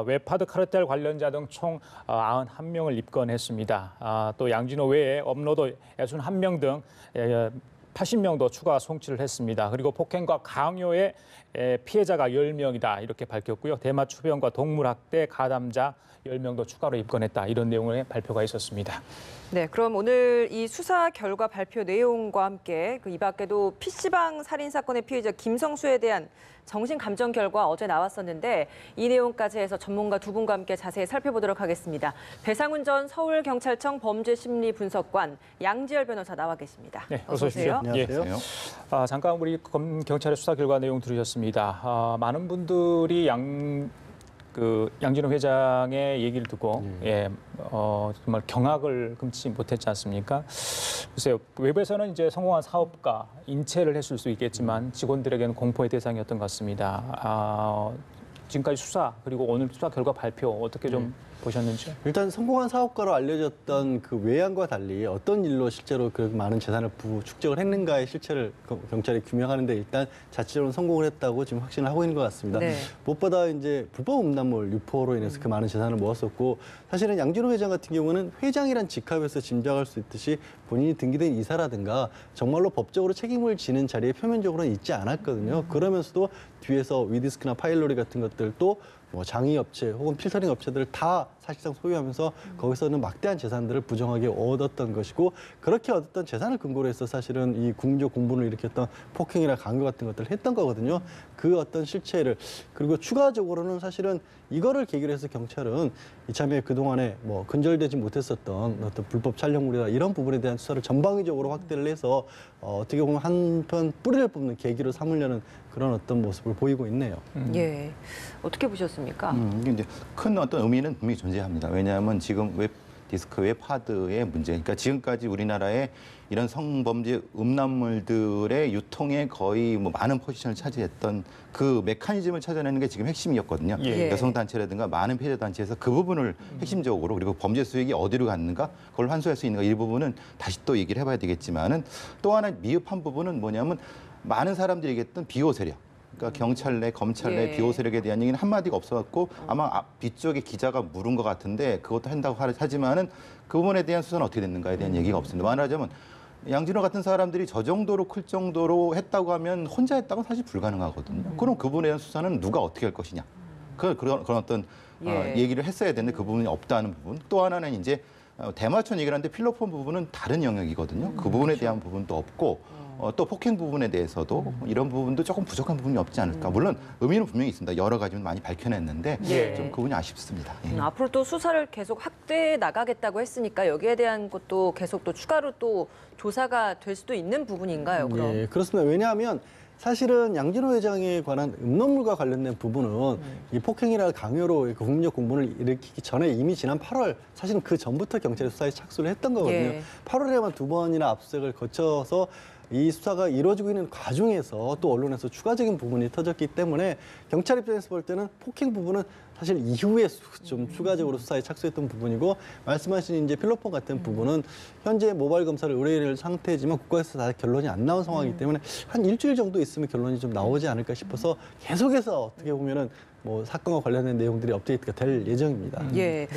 웹하드 카르텔 관련자 등 총 91명을 입건했습니다. 또 양진호 외에 업로더 61명 등 80명도 추가 송치를 했습니다. 그리고 폭행과 강요의 피해자가 10명이다 이렇게 밝혔고요. 대마초병과 동물학대 가담자 10명도 추가로 입건했다 이런 내용의 발표가 있었습니다. 네, 그럼 오늘 이 수사 결과 발표 내용과 함께 이 밖에도 PC방 살인 사건의 피해자 김성수에 대한 정신 감정 결과 어제 나왔었는데 이 내용까지 해서 전문가 두 분과 함께 자세히 살펴보도록 하겠습니다. 배상훈 전 서울경찰청 범죄심리분석관 양지열 변호사 나와 계십니다. 네, 어서 오십시오. 안녕하세요. 예. 잠깐 우리 경찰의 수사 결과 내용 들으셨습니다. 많은 분들이 양진호 회장의 얘기를 듣고 정말 경악을 금치 못했지 않습니까? 글쎄요, 외부에서는 이제 성공한 사업가, 인체를 했을 수 있겠지만 직원들에게는 공포의 대상이었던 것 같습니다. 지금까지 수사 그리고 오늘 수사 결과 발표 어떻게 좀 보셨는지요? 일단 성공한 사업가로 알려졌던 그 외양과 달리 어떤 일로 실제로 그 많은 재산을 축적을 했는가의 실체를 경찰이 규명하는 데 일단 자체적으로 성공을 했다고 지금 확신을 하고 있는 것 같습니다. 네. 무엇보다 이제 불법 음란물 유포로 인해서 그 많은 재산을 모았었고 사실은 양진호 회장 같은 경우는 회장이란 직함에서 짐작할 수 있듯이 본인이 등기된 이사라든가 정말로 법적으로 책임을 지는 자리에 표면적으로는 있지 않았거든요. 그러면서도 뒤에서 위디스크나 파일로리 같은 것들도 뭐 장의 업체 혹은 필터링 업체들을 다 사실상 소유하면서 거기서는 막대한 재산들을 부정하게 얻었던 것이고 그렇게 얻었던 재산을 근거로 해서 사실은 이 국민적 공분을 일으켰던 폭행이나 강요 같은 것들을 했던 거거든요. 그 어떤 실체를 그리고 추가적으로는 사실은 이거를 계기로 해서 경찰은 이참에 그동안에 뭐 근절되지 못했었던 어떤 불법 촬영물이나 이런 부분에 대한 수사를 전방위적으로 확대를 해서 어떻게 보면 한편 뿌리를 뽑는 계기로 삼으려는 그런 어떤 모습을 보이고 있네요. 예, 어떻게 보셨습니까? 이게 이제 큰 어떤 의미는 분명히 존재합니다. 왜냐하면 지금 웹디스크, 웹하드의 문제, 그러니까 지금까지 우리나라에 이런 성범죄 음란물들의 유통에 거의 뭐 많은 포지션을 차지했던 그 메커니즘을 찾아내는 게 지금 핵심이었거든요. 예. 여성단체라든가 많은 피해자단체에서 그 부분을 핵심적으로 그리고 범죄 수익이 어디로 갔는가 그걸 환수할 수 있는가 이 부분은 다시 또 얘기를 해봐야 되겠지만은 또 하나 미흡한 부분은 뭐냐면 많은 사람들이 얘기했던 비호 세력. 그러니까 경찰 내, 검찰 내 비호 세력에 대한 얘기는 한마디가 없어갖고 아마 뒤쪽에 기자가 물은 것 같은데 그것도 한다고 하지만은 그 부분에 대한 수사는 어떻게 됐는가에 대한 얘기가 없습니다. 말하자면 양진호 같은 사람들이 저 정도로 클 정도로 했다고 하면 혼자 했다고 사실 불가능하거든요. 그럼 그분에 대한 수사는 누가 어떻게 할 것이냐. 그런 어떤 얘기를 했어야 되는데 그 부분이 없다는 부분. 또 하나는 이제 대마초 얘기를 하는데 필로폰 부분은 다른 영역이거든요. 그 부분에 대한 부분도 없고 또 폭행 부분에 대해서도 이런 부분도 조금 부족한 부분이 없지 않을까. 물론 의미는 분명히 있습니다. 여러 가지는 많이 밝혀냈는데 좀 그 부분이 아쉽습니다. 앞으로 또 수사를 계속 확대해 나가겠다고 했으니까 여기에 대한 것도 계속 또 추가로 또 조사가 될 수도 있는 부분인가요? 그럼? 예, 그렇습니다. 왜냐하면 사실은 양진호 회장에 관한 음란물과 관련된 부분은 이 폭행이나 강요로 국민적 공분을 일으키기 전에 이미 지난 8월 사실은 그 전부터 경찰이 수사에 착수를 했던 거거든요. 예. 8월에만 2번이나 압수수색을 거쳐서 이 수사가 이루어지고 있는 과정에서 또 언론에서 추가적인 부분이 터졌기 때문에 경찰 입장에서 볼 때는 폭행 부분은 사실 이후에 좀 추가적으로 수사에 착수했던 부분이고 말씀하신 이제 필로폰 같은 부분은 현재 모바일 검사를 의뢰할 상태지만 국가에서 다 결론이 안 나온 상황이기 때문에 한 일주일 정도 있으면 결론이 좀 나오지 않을까 싶어서 계속해서 어떻게 보면은 뭐 사건과 관련된 내용들이 업데이트가 될 예정입니다. 예.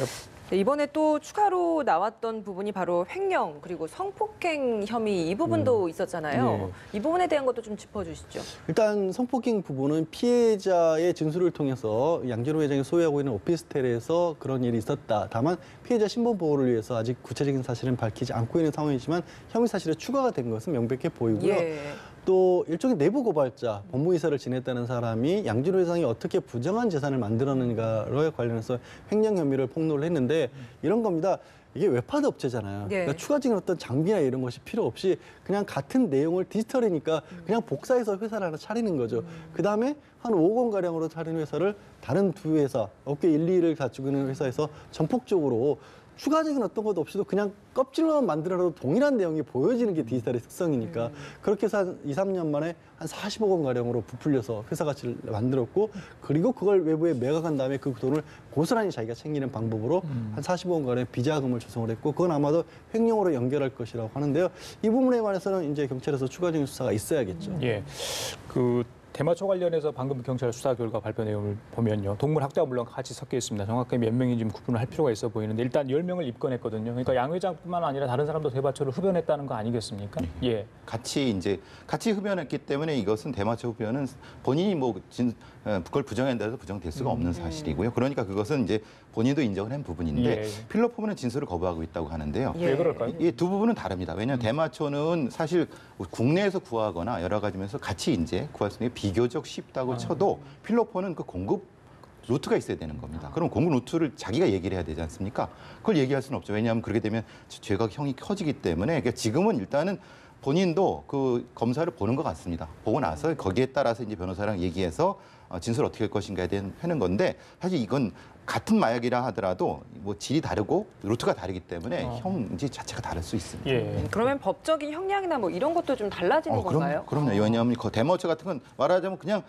네, 이번에 또 추가로 나왔던 부분이 바로 횡령 그리고 성폭행 혐의 이 부분도 있었잖아요. 이 부분에 대한 것도 좀 짚어주시죠. 일단 성폭행 부분은 피해자의 진술을 통해서 양진호 회장이 소유하고 있는 오피스텔에서 그런 일이 있었다. 다만 피해자 신분 보호를 위해서 아직 구체적인 사실은 밝히지 않고 있는 상황이지만 혐의 사실에 추가가 된 것은 명백해 보이고요. 예. 또 일종의 내부 고발자, 법무이사를 지냈다는 사람이 양진호 회장이 어떻게 부정한 재산을 만들었는가에 관련해서 횡령 혐의를 폭로를 했는데 이런 겁니다. 이게 웹하드 업체잖아요. 네. 그러니까 추가적인 어떤 장비나 이런 것이 필요 없이 그냥 같은 내용을 디지털이니까 그냥 복사해서 회사를 하나 차리는 거죠. 그다음에 한 5억 원가량으로 차린 회사를 다른 두 회사, 업계 1, 2위를 갖추고 있는 회사에서 전폭적으로 추가적인 어떤 것도 없이도 그냥 껍질로만 만들어도 동일한 내용이 보여지는 게 디지털의 특성이니까 그렇게 해서 한 2, 3년 만에 한 40억 원가량으로 부풀려서 회사 가치를 만들었고 그리고 그걸 외부에 매각한 다음에 그 돈을 고스란히 자기가 챙기는 방법으로 한 40억 원가량의 비자금을 조성을 했고 그건 아마도 횡령으로 연결할 것이라고 하는데요. 이 부분에 관해서는 이제 경찰에서 추가적인 수사가 있어야겠죠. 예. 대마초 관련해서 방금 경찰 수사 결과 발표 내용을 보면요. 동물 학대와 물론 같이 섞여 있습니다. 정확하게 몇 명인지 좀 구분을 할 필요가 있어 보이는데 일단 10명을 입건했거든요. 그러니까 양 회장뿐만 아니라 다른 사람도 대마초를 흡연했다는 거 아니겠습니까? 예. 같이 흡연했기 때문에 이것은 대마초 흡연은 본인이 그걸 부정한다 해서 부정될 수가 없는 사실이고요. 그러니까 그것은 이제 본인도 인정을 한 부분인데 예. 필로포문은 진술을 거부하고 있다고 하는데요. 예. 왜 그럴까요? 이 두 부분은 다릅니다. 왜냐하면 대마초는 사실 국내에서 구하거나 여러 가지 면에서 같이 이제 구할 수 있는 게 비교적 쉽다고 쳐도 필로폰은 그 공급 루트가 있어야 되는 겁니다. 그럼 공급 루트를 자기가 얘기를 해야 되지 않습니까? 그걸 얘기할 수는 없죠. 왜냐하면 그렇게 되면 죄각형이 커지기 때문에 그러니까 지금은 일단은 본인도 그 검사를 보는 것 같습니다. 보고 나서 거기에 따라서 이제 변호사랑 얘기해서 진술 어떻게 할 것인가에 대한 하는 건데 사실 이건 같은 마약이라 하더라도 뭐 질이 다르고 루트가 다르기 때문에 형지 자체가 다를 수 있습니다. 예. 그러면 법적인 형량이나 뭐 이런 것도 좀 달라지는 건가요? 그럼요. 왜냐하면 그 대마초 같은 건 말하자면 그냥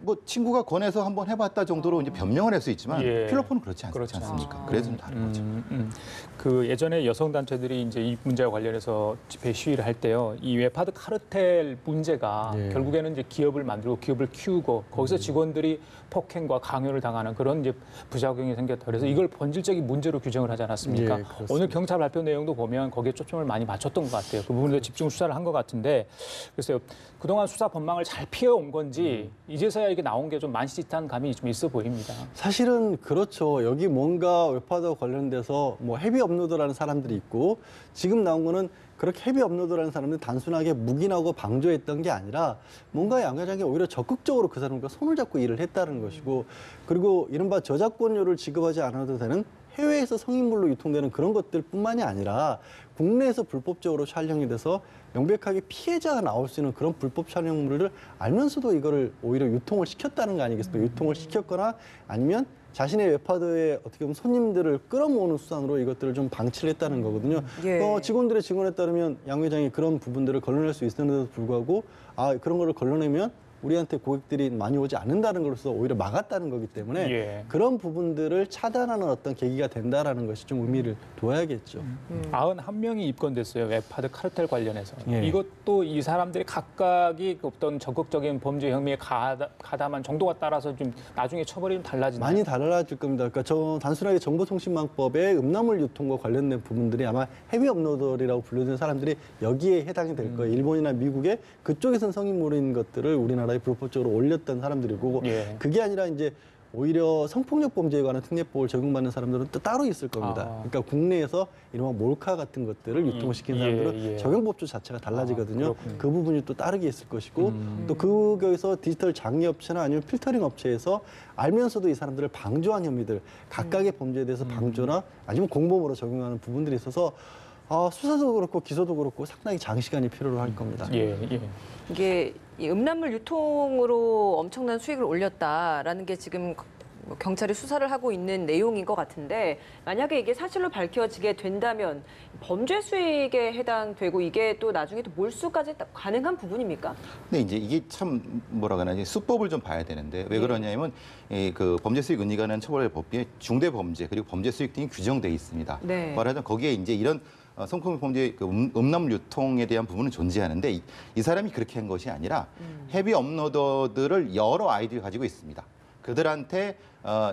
뭐 친구가 권해서 한번 해봤다 정도로 이제 변명을 할 수 있지만 예. 필로폰은 그렇지 그렇지 않습니까? 그래서 좀 다른 거죠. 그 예전에 여성 단체들이 이제 이 문제와 관련해서 집회 시위를 할 때요. 이 웨파드 카르텔 문제가 예. 결국에는 이제 기업을 만들고 기업을 키우고 거기서 직원들이 폭행과 강요를 당하는 그런 이제 부작용이 생겼다. 그래서 이걸 본질적인 문제로 규정을 하지 않았습니까? 예, 그렇습니다. 오늘 경찰 발표 내용도 보면 거기에 초점을 많이 맞췄던 것 같아요. 그 부분에 집중 수사를 한 것 같은데 글쎄요. 그동안 수사 법망을 잘 피해온 건지 이제서야 이게 나온 게 좀 만시짓한 감이 좀 있어 보입니다. 사실은 그렇죠. 여기 뭔가 웹하드와 관련돼서 뭐 헤비 업로더라는 사람들이 있고 지금 나온 거는 그렇게 헤비 업로더라는 사람들이 단순하게 묵인하고 방조했던 게 아니라 뭔가 양 회장이 오히려 적극적으로 그 사람과 손을 잡고 일을 했다는 것이고 그리고 이른바 저작권료를 지급하지 않아도 되는 해외에서 성인물로 유통되는 그런 것들뿐만이 아니라 국내에서 불법적으로 촬영이 돼서 명백하게 피해자가 나올 수 있는 그런 불법 촬영물을 알면서도 이거를 오히려 유통을 시켰다는 거 아니겠습니까? 유통을 시켰거나 아니면 자신의 웹하드에 어떻게 보면 손님들을 끌어모으는 수단으로 이것들을 좀 방치를 했다는 거거든요. 예. 직원들의 증언에 따르면 양 회장이 그런 부분들을 걸러낼 수 있었는데도 불구하고 그런 거를 걸러내면 우리한테 고객들이 많이 오지 않는다는 것으로서 오히려 막았다는 거기 때문에 예. 그런 부분들을 차단하는 어떤 계기가 된다라는 것이 좀 의미를 둬야겠죠. 91명이 입건됐어요. 웹하드 카르텔 관련해서. 예. 이것도 이 사람들이 각각이 어떤 적극적인 범죄 혐의에 가담한 정도가 따라서 좀 나중에 처벌이 좀 달라지나요? 많이 달라질 겁니다. 그러니까 단순하게 정보통신망법의 음란물 유통과 관련된 부분들이 아마 헤비 업로더라고 불리는 사람들이 여기에 해당이 될 거예요. 일본이나 미국의 그쪽에선 성인물인 것들을 우리나라에 불법적으로 올렸던 사람들이고 예. 그게 아니라 이제 오히려 성폭력 범죄에 관한 특례법을 적용받는 사람들은 또 따로 있을 겁니다. 그러니까 국내에서 이런 몰카 같은 것들을 유통시킨 사람들은 예. 적용법조 자체가 달라지거든요. 그렇군요. 그 부분이 또 다르게 있을 것이고 또 거기서 디지털 장애 업체나 아니면 필터링 업체에서 알면서도 이 사람들을 방조한 혐의들 각각의 범죄에 대해서 방조나 아니면 공범으로 적용하는 부분들이 있어서 수사도 그렇고 기소도 그렇고 상당히 장시간이 필요로 할 겁니다. 예. 이게 이 음란물 유통으로 엄청난 수익을 올렸다라는 게 지금 경찰이 수사를 하고 있는 내용인 것 같은데 만약에 이게 사실로 밝혀지게 된다면 범죄 수익에 해당되고 이게 또 나중에 또 몰수까지 가능한 부분입니까? 근데 이제 이게 참 뭐라 그러나 수법을 좀 봐야 되는데 왜 그러냐면 그 범죄 수익 은닉에 관한 처벌법에 중대 범죄 그리고 범죄 수익 등이 규정돼 있습니다. 네. 말하자면 거기에 이제 이런 성폭력 범죄 음란물 유통에 대한 부분은 존재하는데 이 사람이 그렇게 한 것이 아니라 헤비 업로더들을 여러 아이들이 가지고 있습니다. 그들한테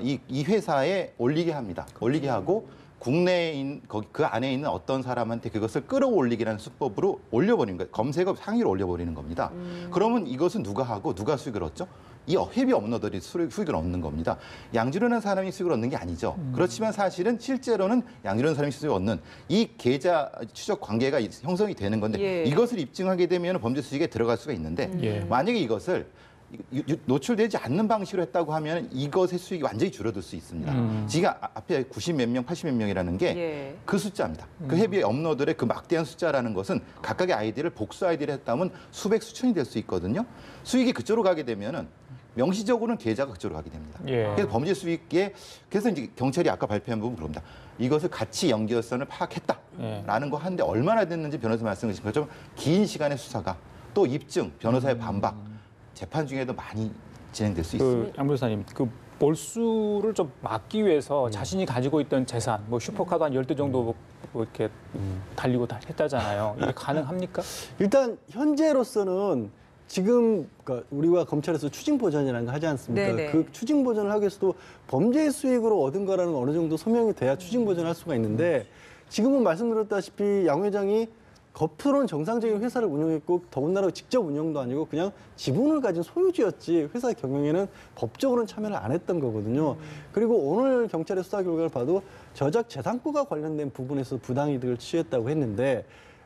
이 회사에 올리게 합니다. 올리게 하고 국내에 그 안에 있는 어떤 사람한테 그것을 끌어올리기라는 수법으로 올려버리는 거예요. 검색어 상위로 올려버리는 겁니다. 그러면 이것은 누가 하고 누가 수익을 얻죠? 이 헤비 업로더들이 수익을 얻는 겁니다. 양지르는 사람이 수익을 얻는 게 아니죠. 그렇지만 사실은 실제로는 양지르는 사람이 수익을 얻는 이 계좌 추적 관계가 형성이 되는 건데 예. 이것을 입증하게 되면 범죄 수익에 들어갈 수가 있는데 예. 만약에 이것을 노출되지 않는 방식으로 했다고 하면 이것의 수익이 완전히 줄어들 수 있습니다. 지금 앞에 90 몇 명, 80 몇 명이라는 게 그 숫자입니다. 그 헤비 업로더의 그 막대한 숫자라는 것은 각각의 아이디를 복수 아이디를 했다면 수백, 수천이 될 수 있거든요. 수익이 그쪽으로 가게 되면은 명시적으로는 계좌가 그쪽으로 가게 됩니다. 예. 그래서 범죄 수익에 그래서 이제 경찰이 아까 발표한 부분 그럽니다. 이것을 같이 연결선을 파악했다라는 거 하는데 얼마나 됐는지 변호사 말씀하신 것처럼 긴 시간의 수사가 또 입증, 변호사의 반박, 재판 중에도 많이 진행될 수 있습니다. 양 변호사님, 그 몰수를 좀 막기 위해서 자신이 가지고 있던 재산, 뭐 슈퍼카도 한 10대 정도 뭐 이렇게 달리고 했다잖아요. 이게 가능합니까? 일단 현재로서는 지금 그러니까 우리가 검찰에서 추징 보전이라는 거 하지 않습니까? 네네. 그 추징 보전을 하기 위해서도 범죄 수익으로 얻은 거라는 건 어느 정도 소명이 돼야 추징 보전을 할 수가 있는데 지금은 말씀드렸다시피 양 회장이 겉으로는 정상적인 회사를 운영했고 더군다나 직접 운영도 아니고 그냥 지분을 가진 소유주였지 회사 경영에는 법적으로는 참여를 안 했던 거거든요. 그리고 오늘 경찰의 수사 결과를 봐도 저작 재산권과 관련된 부분에서 부당이득을 취했다고 했는데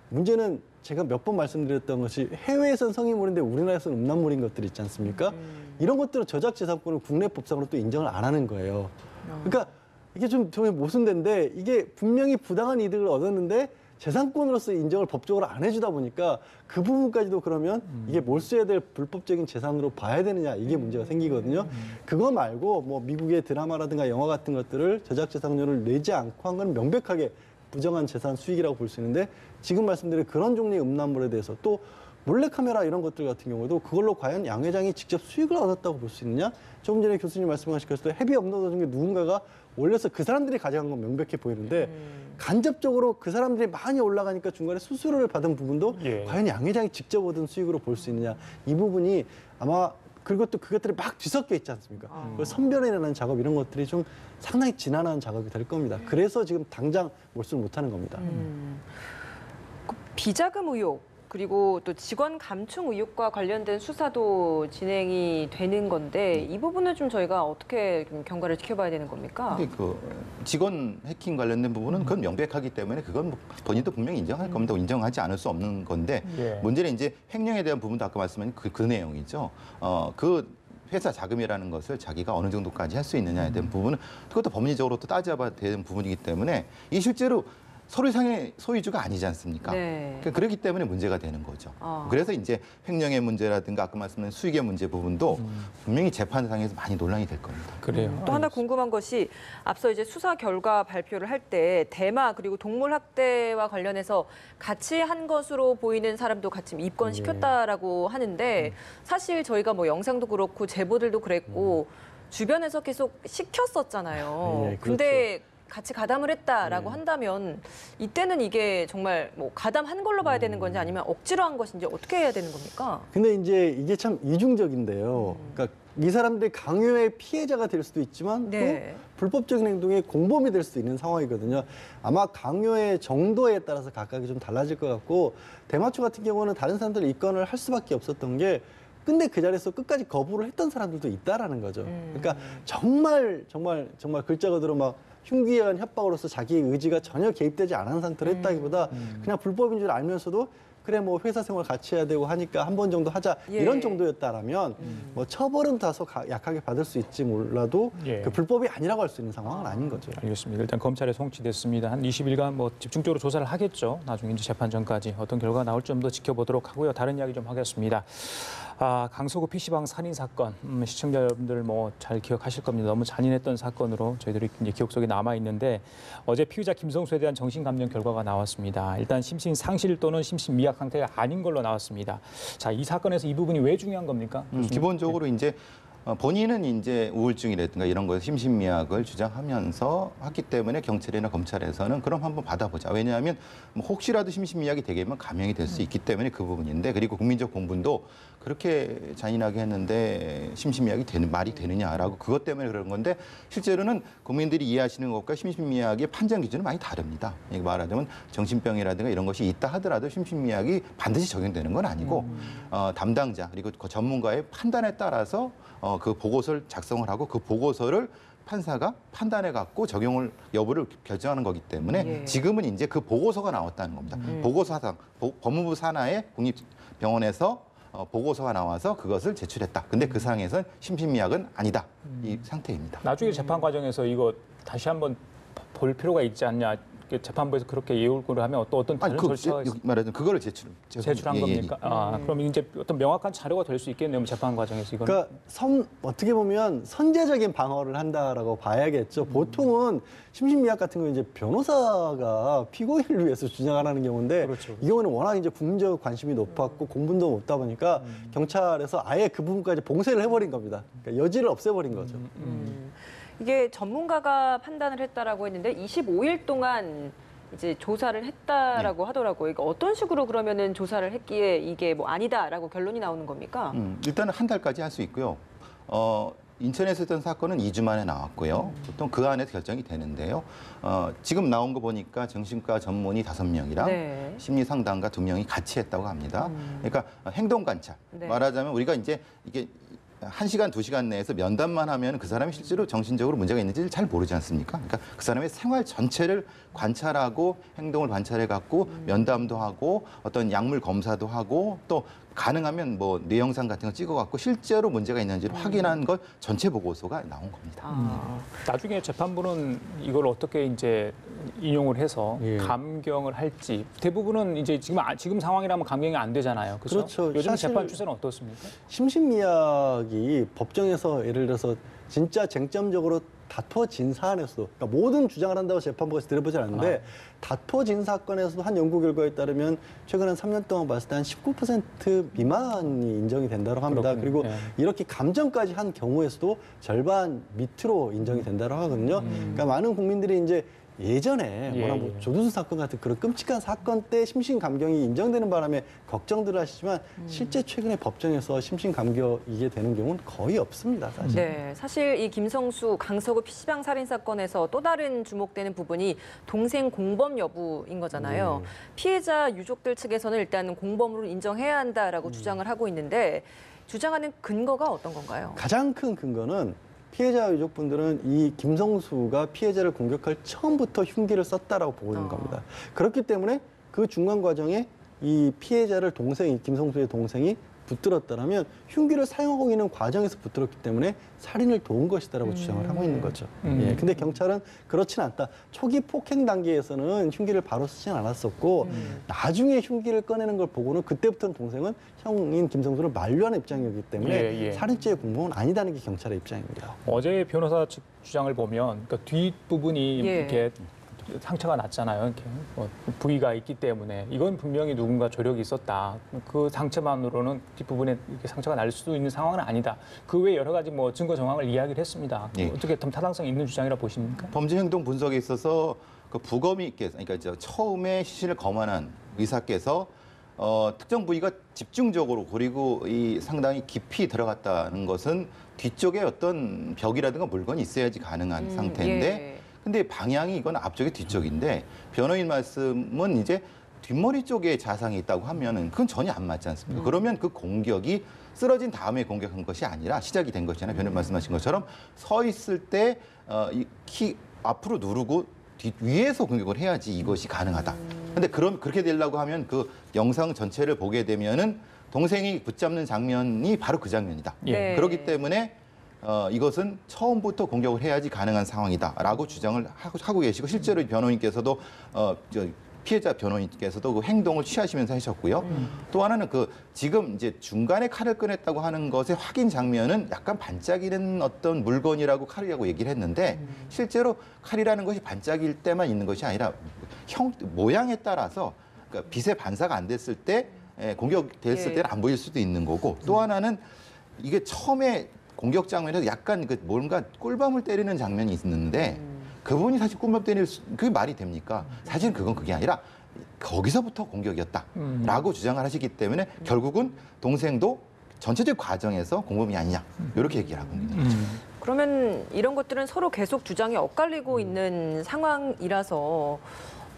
문제는 제가 몇 번 말씀드렸던 것이 해외에선 성인물인데 우리나라에서는 음란물인 것들이 있지 않습니까? 이런 것들은 저작 재산권을 국내 법상으로 또 인정을 안 하는 거예요. 그러니까 이게 좀 정말 모순된데 이게 분명히 부당한 이득을 얻었는데 재산권으로서 인정을 법적으로 안 해주다 보니까 그 부분까지도 그러면 이게 몰수해야 될 불법적인 재산으로 봐야 되느냐 이게 문제가 생기거든요. 그거 말고 뭐 미국의 드라마라든가 영화 같은 것들을 저작재산료를 내지 않고 한 건 명백하게 부정한 재산 수익이라고 볼 수 있는데 지금 말씀드린 그런 종류의 음란물에 대해서 또 몰래카메라 이런 것들 같은 경우도 그걸로 과연 양 회장이 직접 수익을 얻었다고 볼 수 있느냐? 조금 전에 교수님 말씀하신 것처럼 헤비 업로드 중에 누군가가 올려서 그 사람들이 가져간 건 명백해 보이는데 간접적으로 그 사람들이 많이 올라가니까 중간에 수수료를 받은 부분도 예. 과연 양 회장이 직접 얻은 수익으로 볼 수 있느냐? 이 부분이 아마 그리고 또 그것들이 막 뒤섞여 있지 않습니까? 그 선별해내는 작업 이런 것들이 좀 상당히 지난한 작업이 될 겁니다. 그래서 지금 당장 몰수를 못하는 겁니다. 그 비자금 의혹 그리고 또 직원 감충 의혹과 관련된 수사도 진행이 되는 건데 이 부분은 좀 저희가 어떻게 좀 경과를 지켜봐야 되는 겁니까? 근데 그 직원 해킹 관련된 부분은 그건 명백하기 때문에 그건 뭐 본인도 분명히 인정할 겁니다. 인정하지 않을 수 없는 건데 예. 문제는 이제 횡령에 대한 부분도 아까 말씀하신 그 내용이죠. 그 회사 자금이라는 것을 자기가 어느 정도까지 할 수 있느냐에 대한 부분은 그것도 법리적으로 또 따져봐야 되는 부분이기 때문에 이 실제로 서류상의 소유주가 아니지 않습니까? 네. 그렇기 때문에 문제가 되는 거죠. 아. 그래서 이제 횡령의 문제라든가 아까 말씀드린 수익의 문제 부분도 분명히 재판상에서 많이 논란이 될 겁니다. 그래요. 또 하나 궁금한 것이 앞서 이제 수사 결과 발표를 할 때 대마 그리고 동물 학대와 관련해서 같이 한 것으로 보이는 사람도 같이 입건시켰다라고 하는데 사실 저희가 뭐 영상도 그렇고 제보들도 그랬고 주변에서 계속 시켰었잖아요. 예, 그렇죠. 근데 같이 가담을 했다라고 한다면 이때는 이게 정말 뭐 가담한 걸로 봐야 되는 건지 아니면 억지로 한 것인지 어떻게 해야 되는 겁니까? 근데 이제 이게 참 이중적인데요. 그러니까 이 사람들이 강요의 피해자가 될 수도 있지만 네. 또 불법적인 행동의 공범이 될 수도 있는 상황이거든요. 아마 강요의 정도에 따라서 각각이 좀 달라질 것 같고 대마초 같은 경우는 다른 사람들 입건을 할 수밖에 없었던 게 근데 그 자리에서 끝까지 거부를 했던 사람들도 있다라는 거죠. 그러니까 정말 글자 그대로 막 흉기한 협박으로서 자기의 의지가 전혀 개입되지 않은 상태로 했다기보다 그냥 불법인 줄 알면서도 그래 뭐 회사 생활 같이 해야 되고 하니까 한 번 정도 하자 예. 이런 정도였다라면 뭐 처벌은 다소 약하게 받을 수 있지 몰라도 예. 그 불법이 아니라고 할 수 있는 상황은 아닌 거죠. 알겠습니다. 일단 검찰에 송치됐습니다. 한 20일간 뭐 집중적으로 조사를 하겠죠. 나중에 이제 재판 전까지 어떤 결과가 나올지 좀 더 지켜보도록 하고요. 다른 이야기 좀 하겠습니다. 강서구 PC방 살인 사건 시청자 여러분들 뭐 잘 기억하실 겁니다. 너무 잔인했던 사건으로 저희들이 이제 기억 속에 남아 있는데 어제 피의자 김성수에 대한 정신 감정 결과가 나왔습니다. 일단 심신 상실 또는 심신 미약 상태가 아닌 걸로 나왔습니다. 자, 이 사건에서 이 부분이 왜 중요한 겁니까? 기본적으로 이제 본인은 이제 우울증이라든가 이런 거에 심신미약을 주장하면서 했기 때문에 경찰이나 검찰에서는 그럼 한번 받아보자. 왜냐하면 뭐 혹시라도 심신미약이 되게 되면 감형이 될 수 있기 때문에 그 부분인데 그리고 국민적 공분도 그렇게 잔인하게 했는데 심신미약이 말이 되느냐라고 그것 때문에 그런 건데 실제로는 국민들이 이해하시는 것과 심신미약의 판정 기준은 많이 다릅니다. 이게 말하자면 정신병이라든가 이런 것이 있다 하더라도 심신미약이 반드시 적용되는 건 아니고 담당자 그리고 그 전문가의 판단에 따라서 그 보고서를 작성을 하고 그 보고서를 판사가 판단해 갖고 적용을 여부를 결정하는 거기 때문에 예. 지금은 이제 그 보고서가 나왔다는 겁니다. 보고서상 법무부 산하의 국립병원에서 보고서가 나와서 그것을 제출했다. 근데 그 상황에서는 심신미약은 아니다. 이 상태입니다. 나중에 재판 과정에서 이거 다시 한번 볼 필요가 있지 않냐. 재판부에서 그렇게 예울고를 하면 또 어떤 다른 절차가 말하자면 그거를 제출한 겁니까? 그럼 이제 어떤 명확한 자료가 될 수 있겠네요. 재판 과정에서 이거는. 그러니까 어떻게 보면 선제적인 방어를 한다라고 봐야겠죠. 보통은 심신미약 같은 경우 이제 변호사가 피고인을 위해서 주장하는 경우인데 그렇죠. 이 경우는 워낙 이제 국민적 관심이 높았고 공분도 높다 보니까 경찰에서 아예 그 부분까지 봉쇄를 해버린 겁니다. 그러니까 여지를 없애버린 거죠. 이게 전문가가 판단을 했다라고 했는데 25일 동안 이제 조사를 했다라고 하더라고요. 이거 어떤 식으로 그러면은 조사를 했기에 이게 뭐 아니다라고 결론이 나오는 겁니까? 일단은 한 달까지 할 수 있고요. 인천에서 했던 사건은 2주 만에 나왔고요. 보통 그 안에서 결정이 되는데요. 지금 나온 거 보니까 정신과 전문의 5명이랑 네. 심리 상담가 2명이 같이 했다고 합니다. 그러니까 행동 관찰. 네. 말하자면 우리가 이제 이게 1시간, 2시간 내에서 면담만 하면 그 사람이 실제로 정신적으로 문제가 있는지를 잘 모르지 않습니까? 그러니까 그 사람의 생활 전체를 관찰하고 행동을 관찰해 갖고 면담도 하고 어떤 약물 검사도 하고 또 가능하면 뭐 뇌영상 같은 거 찍어 갖고 실제로 문제가 있는지를 확인한 걸 전체 보고서가 나온 겁니다. 나중에 재판부는 이걸 어떻게 이제 인용을 해서 예. 감경을 할지 대부분은 이제 지금 상황이라면 감경이 안 되잖아요. 그렇죠? 그렇죠. 요즘 사실- 재판 추세는 어떻습니까? 심신미약이 법정에서 예를 들어서 진짜 쟁점적으로 다퉈진 사안에서도 그러니까 모든 주장을 한다고 재판부에서 들어보지 않는데 다퉈진 사건에서도 한 연구 결과에 따르면 최근 한 3년 동안 봤을 때 한 19% 미만이 인정이 된다고 합니다. 그렇군요. 그리고 예. 이렇게 감정까지 한 경우에서도 절반 밑으로 인정이 된다고 하거든요. 그러니까 많은 국민들이 이제 예전에 예, 뭐 예. 조두순 사건 같은 그런 끔찍한 사건 때 심신감경이 인정되는 바람에 걱정들을 하시지만 실제 최근에 법정에서 심신감경이게 되는 경우는 거의 없습니다, 사실. 네, 사실 이 김성수, 강서구 PC방 살인 사건에서 또 다른 주목되는 부분이 동생 공범 여부인 거잖아요. 피해자 유족들 측에서는 일단 공범으로 인정해야 한다라고 주장을 하고 있는데 주장하는 근거가 어떤 건가요? 가장 큰 근거는 피해자 유족분들은 이 김성수가 피해자를 공격할 처음부터 흉기를 썼다라고 보고 있는 겁니다. 그렇기 때문에 그 중간 과정에 이 피해자를 김성수의 동생이 붙들었다면 흉기를 사용하고 있는 과정에서 붙들었기 때문에 살인을 도운 것이다라고 주장을 하고 있는 거죠. 예, 근데 경찰은 그렇진 않다. 초기 폭행 단계에서는 흉기를 바로 쓰진 않았었고 나중에 흉기를 꺼내는 걸 보고는 그때부터는 동생은 형인 김성수를 만류하는 입장이었기 때문에 예, 예. 살인죄의 공범은 아니다는 게 경찰의 입장입니다. 어제 변호사 측 주장을 보면 그러니까 뒷부분이 예. 이렇게 상처가 났잖아요. 이렇게 부위가 있기 때문에 이건 분명히 누군가 조력이 있었다. 그 상처만으로는 뒷부분에 이렇게 상처가 날 수도 있는 상황은 아니다. 그 외에 여러 가지 뭐 증거 정황을 이야기를 했습니다. 예. 어떻게 좀 타당성 있는 주장이라 보십니까? 범죄 행동 분석에 있어서 그 부검이께서 그러니까 처음에 시신을 검안한 의사께서 특정 부위가 집중적으로 그리고 이 상당히 깊이 들어갔다는 것은 뒤쪽에 어떤 벽이라든가 물건이 있어야지 가능한 상태인데 예. 근데 방향이 이건 앞쪽에 뒤쪽인데 변호인 말씀은 이제 뒷머리 쪽에 자상이 있다고 하면은 그건 전혀 안 맞지 않습니까? 그러면 그 공격이 쓰러진 다음에 공격한 것이 아니라 시작이 된 것이잖아요. 변호인 말씀하신 것처럼 서 있을 때 이 키 앞으로 누르고 위에서 공격을 해야지 이것이 가능하다. 근데 그렇게 되려고 하면 그 영상 전체를 보게 되면은 동생이 붙잡는 장면이 바로 그 장면이다. 예. 네. 그렇기 때문에 이것은 처음부터 공격을 해야지 가능한 상황이다라고 주장을 하고 계시고 실제로 변호인께서도 피해자 변호인께서도 그 행동을 취하시면서 하셨고요. 또 하나는 지금 이제 중간에 칼을 꺼냈다고 하는 것의 확인 장면은 약간 반짝이는 어떤 물건이라고 칼이라고 얘기를 했는데 실제로 칼이라는 것이 반짝일 때만 있는 것이 아니라 모양에 따라서 그러니까 빛의 반사가 안 됐을 때 공격됐을 예. 때는 안 보일 수도 있는 거고 또 하나는 이게 처음에 공격 장면에서 약간 뭔가 꿀밤을 때리는 장면이 있는데 그분이 사실 꿀밤 때릴 그게 말이 됩니까? 사실 그건 그게 아니라 거기서부터 공격이었다라고 주장을 하시기 때문에 결국은 동생도 전체적 과정에서 공범이 아니냐 이렇게 얘기를 하고 있는 거죠. 그러면 이런 것들은 서로 계속 주장이 엇갈리고 있는 상황이라서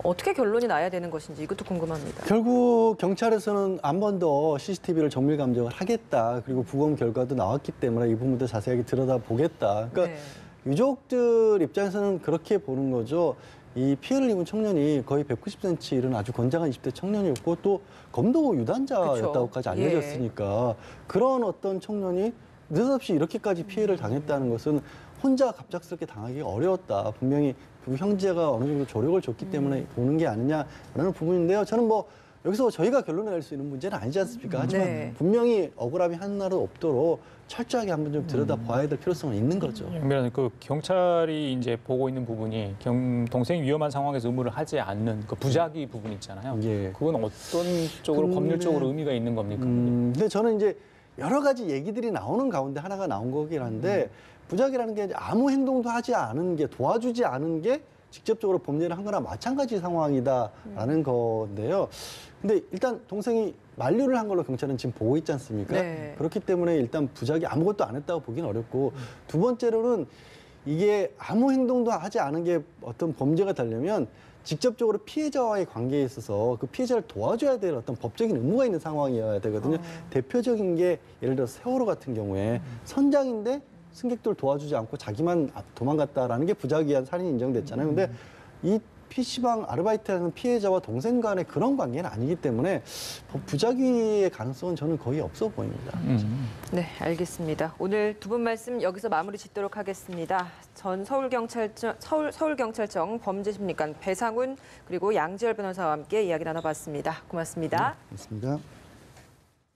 어떻게 결론이 나야 되는 것인지 이것도 궁금합니다. 결국 경찰에서는 한 번 더 CCTV를 정밀 감정을 하겠다. 그리고 부검 결과도 나왔기 때문에 이 부분도 자세하게 들여다보겠다. 그러니까 네. 유족들 입장에서는 그렇게 보는 거죠. 이 피해를 입은 청년이 거의 190cm 이른 아주 건장한 20대 청년이었고 또 검도 유단자였다고까지 그쵸. 예. 알려졌으니까 그런 어떤 청년이 느닷없이 이렇게까지 피해를 당했다는 것은 혼자 갑작스럽게 당하기 어려웠다. 분명히 그 형제가 어느 정도 조력을 줬기 때문에 보는 게 아니냐라는 부분인데요. 저는 뭐 여기서 저희가 결론을 낼 수 있는 문제는 아니지 않습니까? 하지만 네. 분명히 억울함이 하나도 없도록 철저하게 한번 좀 들여다봐야 될 필요성은 있는 거죠. 양변은 그 경찰이 이제 보고 있는 부분이 동생이 위험한 상황에서 의무를 하지 않는 그 부작위 부분 있잖아요. 예. 그건 어떤 쪽으로 근데- 법률적으로 의미가 있는 겁니까? 근데 저는 이제 여러 가지 얘기들이 나오는 가운데 하나가 나온 거긴 한데 부작이라는 게 이제 아무 행동도 하지 않은 게 도와주지 않은 게 직접적으로 범죄를 한 거나 마찬가지 상황이다라는 건데요. 근데 일단 동생이 만류를 한 걸로 경찰은 지금 보고 있지 않습니까? 네. 그렇기 때문에 일단 부작이 아무것도 안 했다고 보기는 어렵고, 두 번째로는 이게 아무 행동도 하지 않은 게 어떤 범죄가 되려면 직접적으로 피해자와의 관계에 있어서 그 피해자를 도와줘야 될 어떤 법적인 의무가 있는 상황이어야 되거든요. 대표적인 게 예를 들어 세월호 같은 경우에 선장인데 승객들 도와주지 않고 자기만 도망갔다라는 게 부작위한 살인이 인정됐잖아요. 근데 이 PC방 아르바이트하는 피해자와 동생 간의 그런 관계는 아니기 때문에 부작위의 가능성은 저는 거의 없어 보입니다. 네, 알겠습니다. 오늘 두 분 말씀 여기서 마무리 짓도록 하겠습니다. 전 서울경찰청 범죄심리관 배상훈 그리고 양지열 변호사와 함께 이야기 나눠봤습니다. 고맙습니다. 고맙습니다.